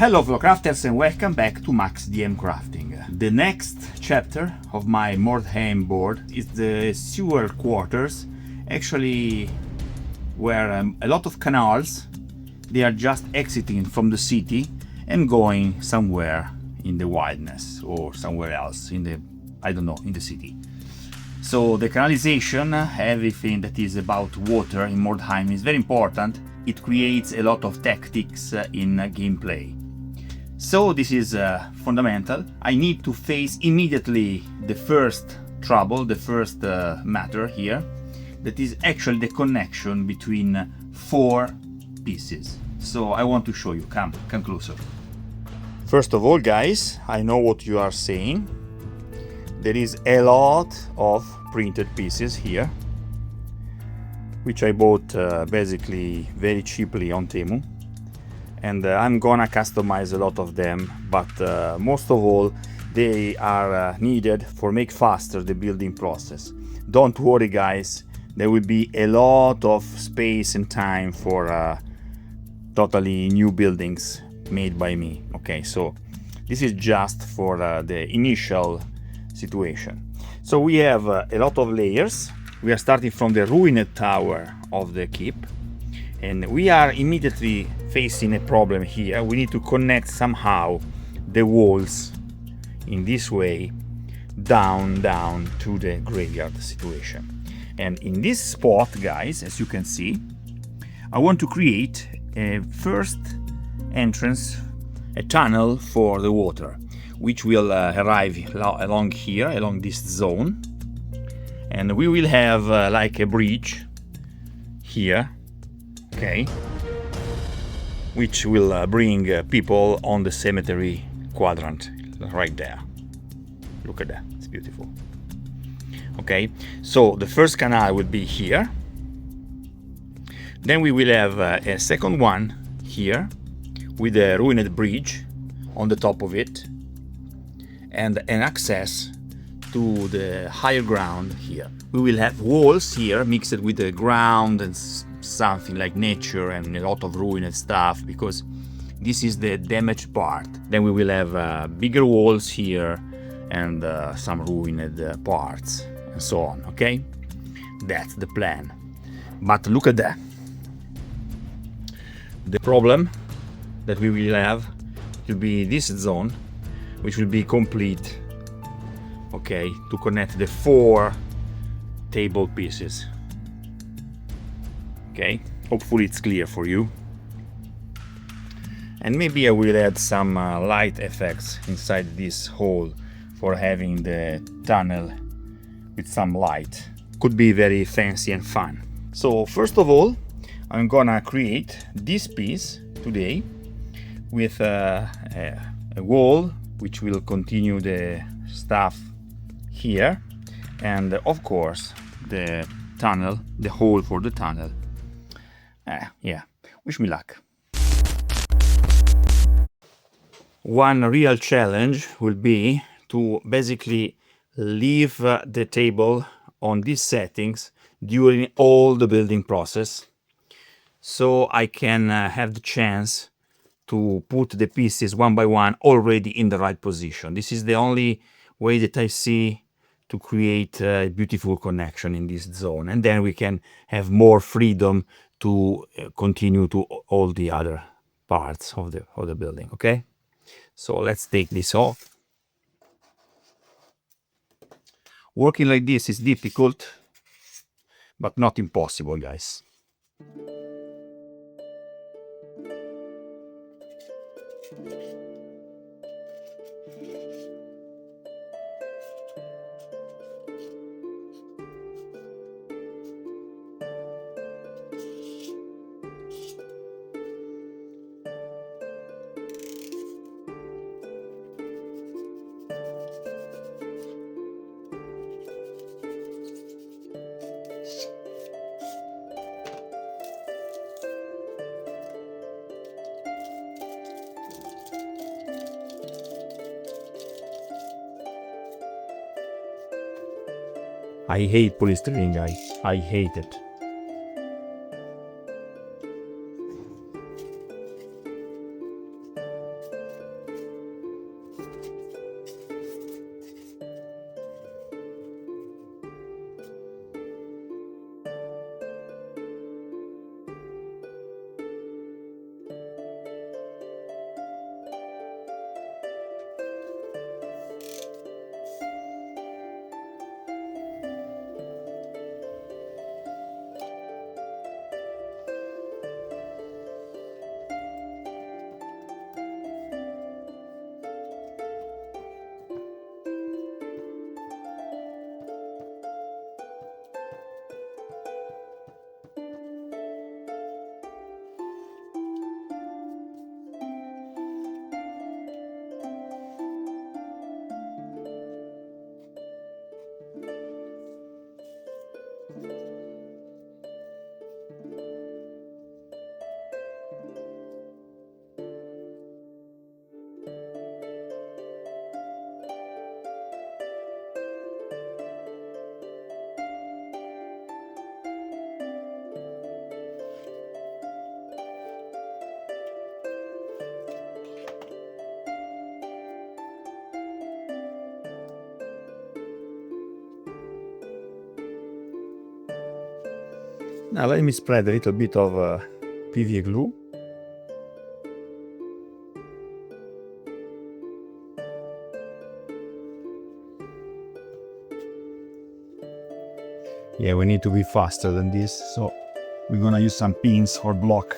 Hello fellow crafters and welcome back to Max DM Crafting. The next chapter of my Mordheim board is the sewer quarters, actually where a lot of canals, they are just exiting from the city and going somewhere in the wilderness or somewhere else in the, I don't know, in the city. So the canalization, everything that is about water in Mordheim is very important. It creates a lot of tactics in gameplay. So this is fundamental. I need to face immediately the first trouble, the first matter here. That is actually the connection between four pieces. So I want to show you. Come closer. First of all, guys, I know what you are saying. There is a lot of printed pieces here, which I bought basically very cheaply on Temu, and I'm gonna customize a lot of them, but most of all they are needed for make faster the building process. Don't worry guys, there will be a lot of space and time for totally new buildings made by me. Okay, so this is just for the initial situation. So we have a lot of layers. We are starting from the ruined tower of the keep, and we are immediately facing a problem here. We need to connect somehow the walls in this way down to the graveyard situation. And in this spot, guys, as you can see, I want to create a first entrance, a tunnel for the water, which will arrive along here, along this zone. And we will have like a bridge here, okay, which will bring people on the cemetery quadrant right there. Look at that, it's beautiful. Okay, so the first canal will be here. Then we will have a second one here with a ruined bridge on the top of it and an access to the higher ground here. We will have walls here mixed with the ground and something like nature and a lot of ruined stuff, because this is the damaged part. Then we will have bigger walls here and some ruined parts and so on. Okay, that's the plan. But look at that. The problem that we will have will be this zone, which will be complete, okay, to connect the four table pieces. Okay, hopefully it's clear for you. And maybe I will add some light effects inside this hole for having the tunnel with some light. Could be very fancy and fun. So first of all, I'm gonna create this piece today with a wall which will continue the stuff here, and of course the tunnel, the hole for the tunnel. Yeah, wish me luck. One real challenge will be to basically leave the table on these settings during all the building process, so I can have the chance to put the pieces one by one already in the right position. This is the only way that I see to create a beautiful connection in this zone, and then we can have more freedom to continue to all the other parts of the building. Okay, so let's take this off. Working like this is difficult, but not impossible, guys. I hate polystyrene, guys. I hate it. Now let me spread a little bit of PVA glue. Yeah, we need to be faster than this, so we're gonna use some pins or block.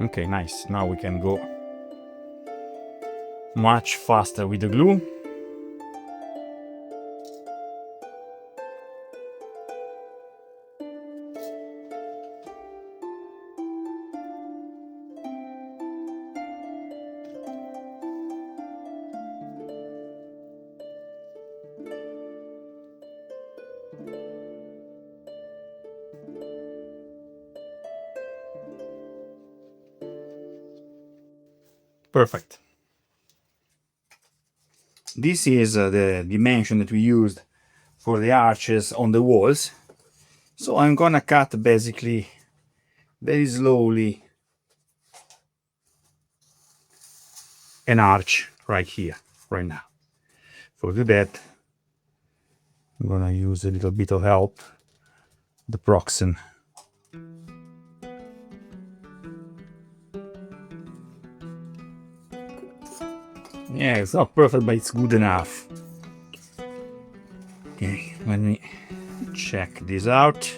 Okay, nice. Now we can go much faster with the glue. Perfect. This is the dimension that we used for the arches on the walls. So I'm gonna cut basically very slowly an arch right here, right now. For that, I'm gonna use a little bit of help, the proxen. Yeah, it's not perfect, but it's good enough. Okay, let me check this out,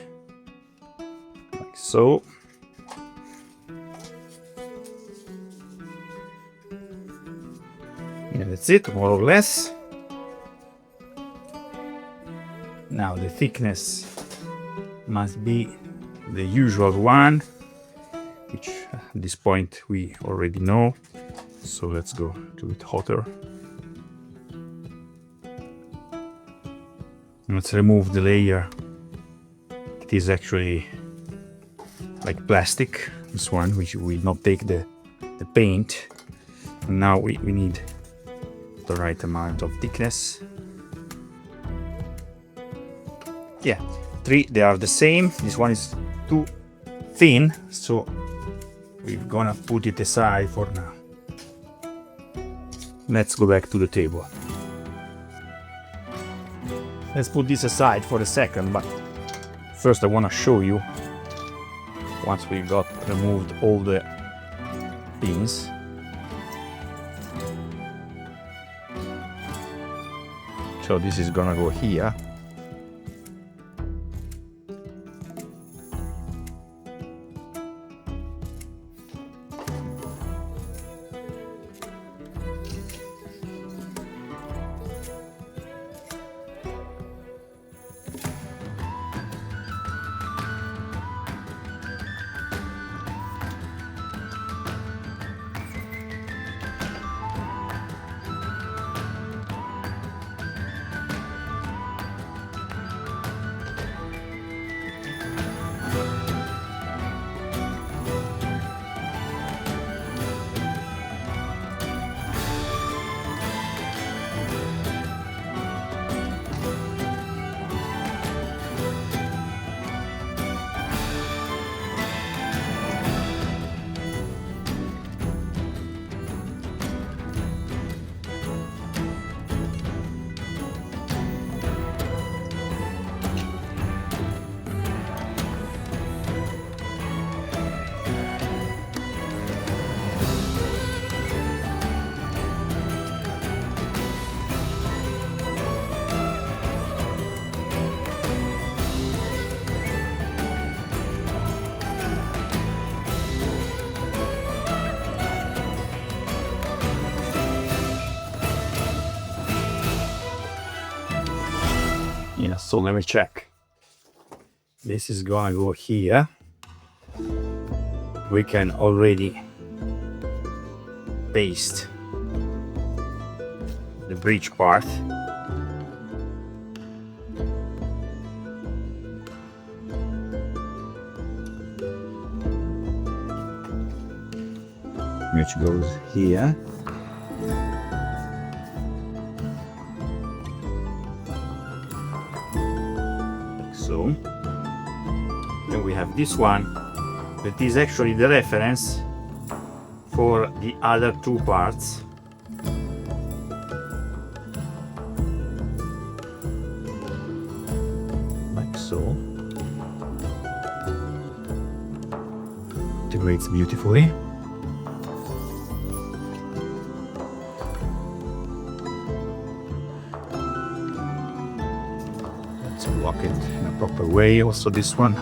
like so. Yeah, that's it, more or less. Now the thickness must be the usual one, which at this point we already know. So let's go to it hotter. Let's remove the layer. It is actually like plastic, this one, which will not take the paint. And now we need the right amount of thickness. Yeah, 3, they are the same. This one is too thin, so we're gonna put it aside for now. Let's go back to the table. Let's put this aside for a second, but first I want to show you, once we got removed all the pins. So this is gonna go here. Yeah, so let me check. This is gonna go here. We can already paste the bridge part. Which goes here. So then we have this one that is actually the reference for the other two parts. Like so. Integrates beautifully. Let's block it in a proper way, also this one.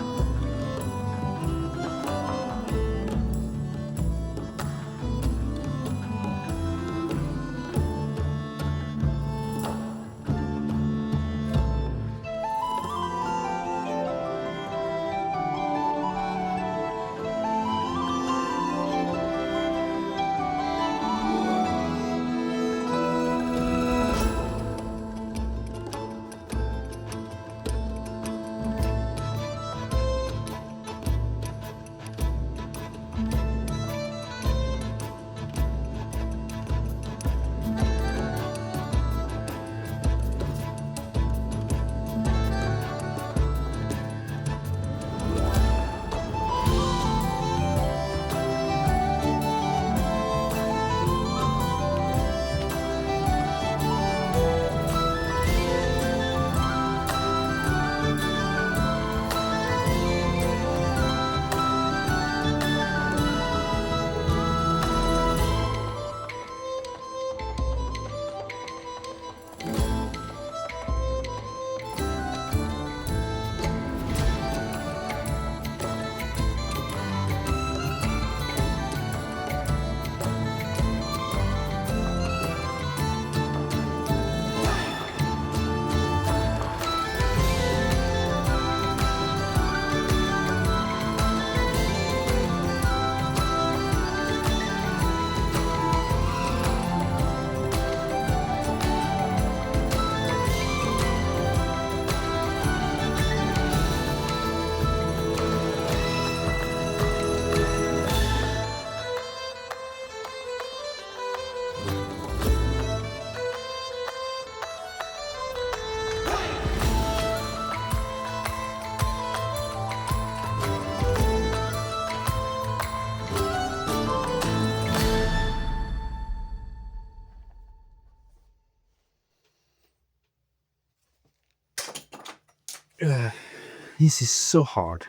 This is so hard.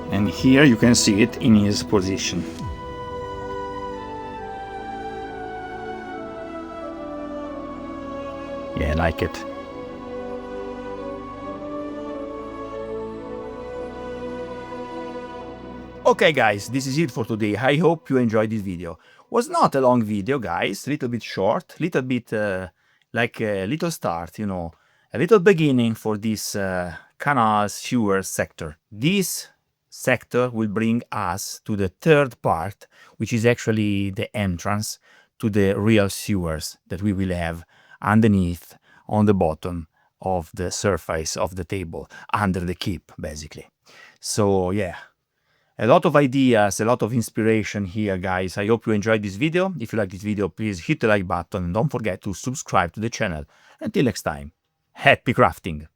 And here you can see it in his position. Yeah, I like it. Okay guys, this is it for today. I hope you enjoyed this video. Was not a long video, guys, little bit short, little bit like a little start, you know, a little beginning for this canal sewer sector. This sector will bring us to the third part, which is actually the entrance to the real sewers that we will have underneath, on the bottom of the surface of the table, under the keep, basically. So yeah, a lot of ideas, a lot of inspiration here, guys. I hope you enjoyed this video. If you like this video, please hit the like button and don't forget to subscribe to the channel. Until next time, happy crafting!